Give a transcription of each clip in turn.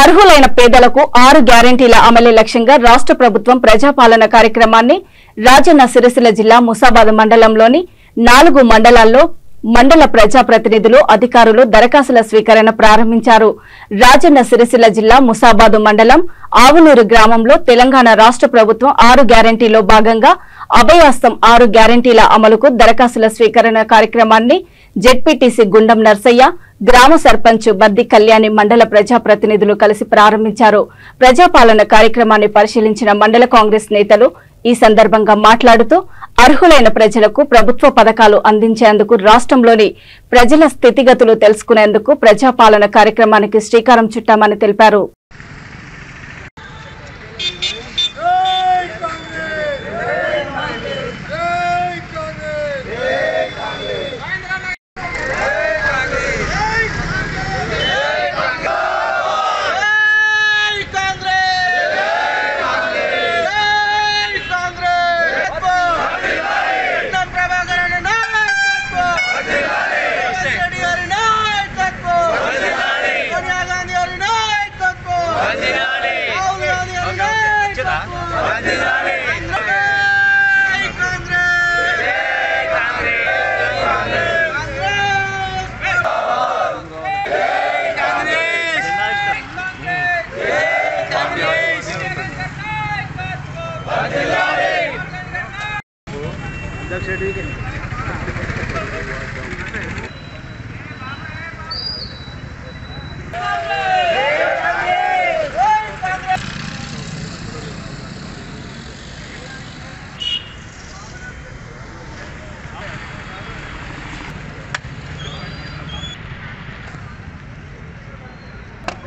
అర్హులైన పేదలకు 6 గ్యారెంటీల అమలు లక్ష్యంగా రాష్ట్ర ప్రభుత్వం ప్రజాపాలన కార్యక్రమాన్ని రాజన్న సిరిసిల్ల జిల్లా ముసాబాద్ మండలంలోని 4 మండలాల్లో మండల ప్రజాప్రతినిధులు అధికారులు దరఖాస్తుల స్వీకరణ ప్రారంభించారు. రాజన్న సిరిసిల్ల జిల్లా ముసాబాద్ మండలం ఆవునూరు గ్రామంలో తెలంగాణ రాష్ట్ర ప్రభుత్వం 6 గ్యారెంటీలో భాగంగా అభయాస్తం 6 గ్యారెంటీల అమలుకు దరఖాస్తుల స్వీకరణ కార్యక్రమాన్ని జెడ్పీటీసీ గుండం నర్సయ్య, గ్రామ సర్పంచ్ బద్ది కళ్యాణి మండల ప్రజాప్రతినిధులు కలిసి ప్రారంభించారు. ప్రజాపాలన కార్యక్రమాన్ని పరిశీలించిన మండల కాంగ్రెస్ నేతలు ఈ సందర్భంగా మాట్లాడుతూ అర్హులైన ప్రజలకు ప్రభుత్వ పథకాలు అందించేందుకు రాష్ట్రంలోని ప్రజల స్థితిగతులు తెలుసుకునేందుకు ప్రజాపాలన కార్యక్రమానికి శ్రీకారం చుట్టామని తెలిపారు.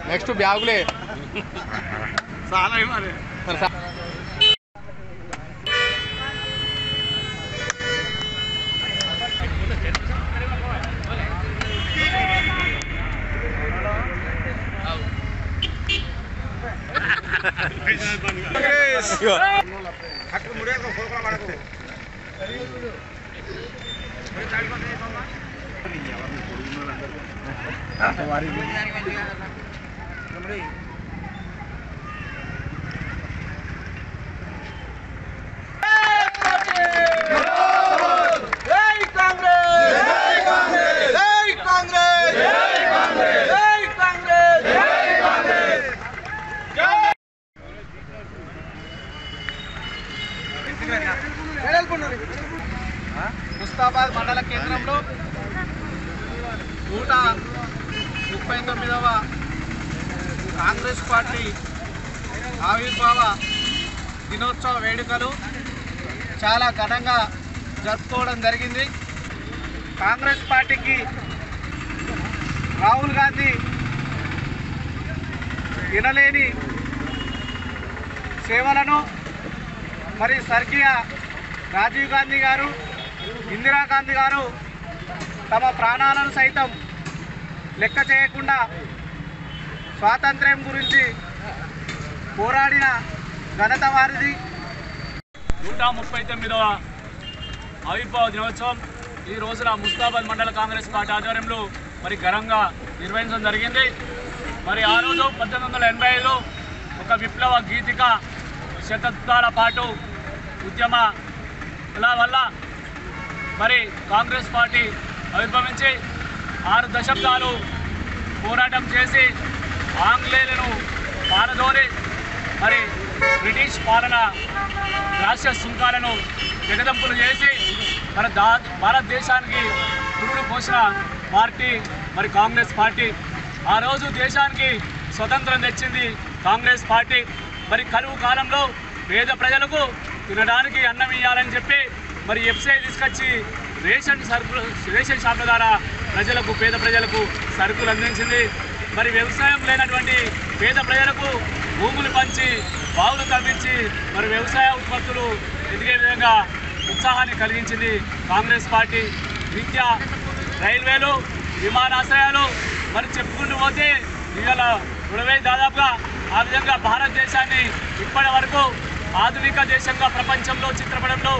నెక్స్ట్ బ్యాగులే చాలా ముస్తాబాద్ మండల కేంద్రంలో 139వ కాంగ్రెస్ పార్టీ ఆవిర్భావ దినోత్సవ వేడుకలు చాలా ఘనంగా జరుపుకోవడం జరిగింది. కాంగ్రెస్ పార్టీకి రాహుల్ గాంధీ వినలేని సేవలను మరి స్వర్గీయ రాజీవ్ గాంధీ గారు, ఇందిరాగాంధీ గారు తమ ప్రాణాలను సైతం లెక్క చేయకుండా స్వాతంత్ర్యం గురించి పోరాడిన ఘనత వారిది. 139వ ఆవిర్భావ దినోత్సవం ఈ రోజున ముస్తాబాద్ మండల కాంగ్రెస్ పార్టీ ఆధ్వర్యంలో మరి ఘనంగా నిర్వహించడం జరిగింది. మరి ఆ రోజు 1885లో ఒక విప్లవ గీతిక శతాబ్దాల పాటు ఉద్యమాల వల్ల మరి కాంగ్రెస్ పార్టీ ఆవిర్భవించి 6 దశాబ్దాలు పోరాటం చేసి ఆంగ్లేయులను పారదోలి మరి బ్రిటిష్ పాలన రాష్ట్ర సుంకాలను జగదంపులు చేసి మన భారతదేశానికి పురుడు పోసిన పార్టీ మరి కాంగ్రెస్ పార్టీ. ఆ రోజు దేశానికి స్వతంత్రం తెచ్చింది కాంగ్రెస్ పార్టీ. మరి కరువు కాలంలో పేద ప్రజలకు తినడానికి అన్నం ఇవ్వాలని చెప్పి మరి ఎఫ్సిఐ తీసుకొచ్చి రేషన్ షాప్ల ద్వారా ప్రజలకు పేద ప్రజలకు సరుకులు అందించింది. మరి వ్యవసాయం లేనటువంటి పేద ప్రజలకు భూములు పంచి బావులు తవ్వించి మరి వ్యవసాయ ఉత్పత్తులు ఎదిగే విధంగా ఉత్సాహాన్ని కలిగించింది కాంగ్రెస్ పార్టీ. విద్య, రైల్వేలు, విమానాశ్రయాలు మరి చెప్పుకుంటూ పోతే ఇవాళ 20 దాదాపుగా ఆ విధంగా భారతదేశాన్ని ఇప్పటి వరకు ఆధునిక దేశంగా ప్రపంచంలో చిత్రపటంలో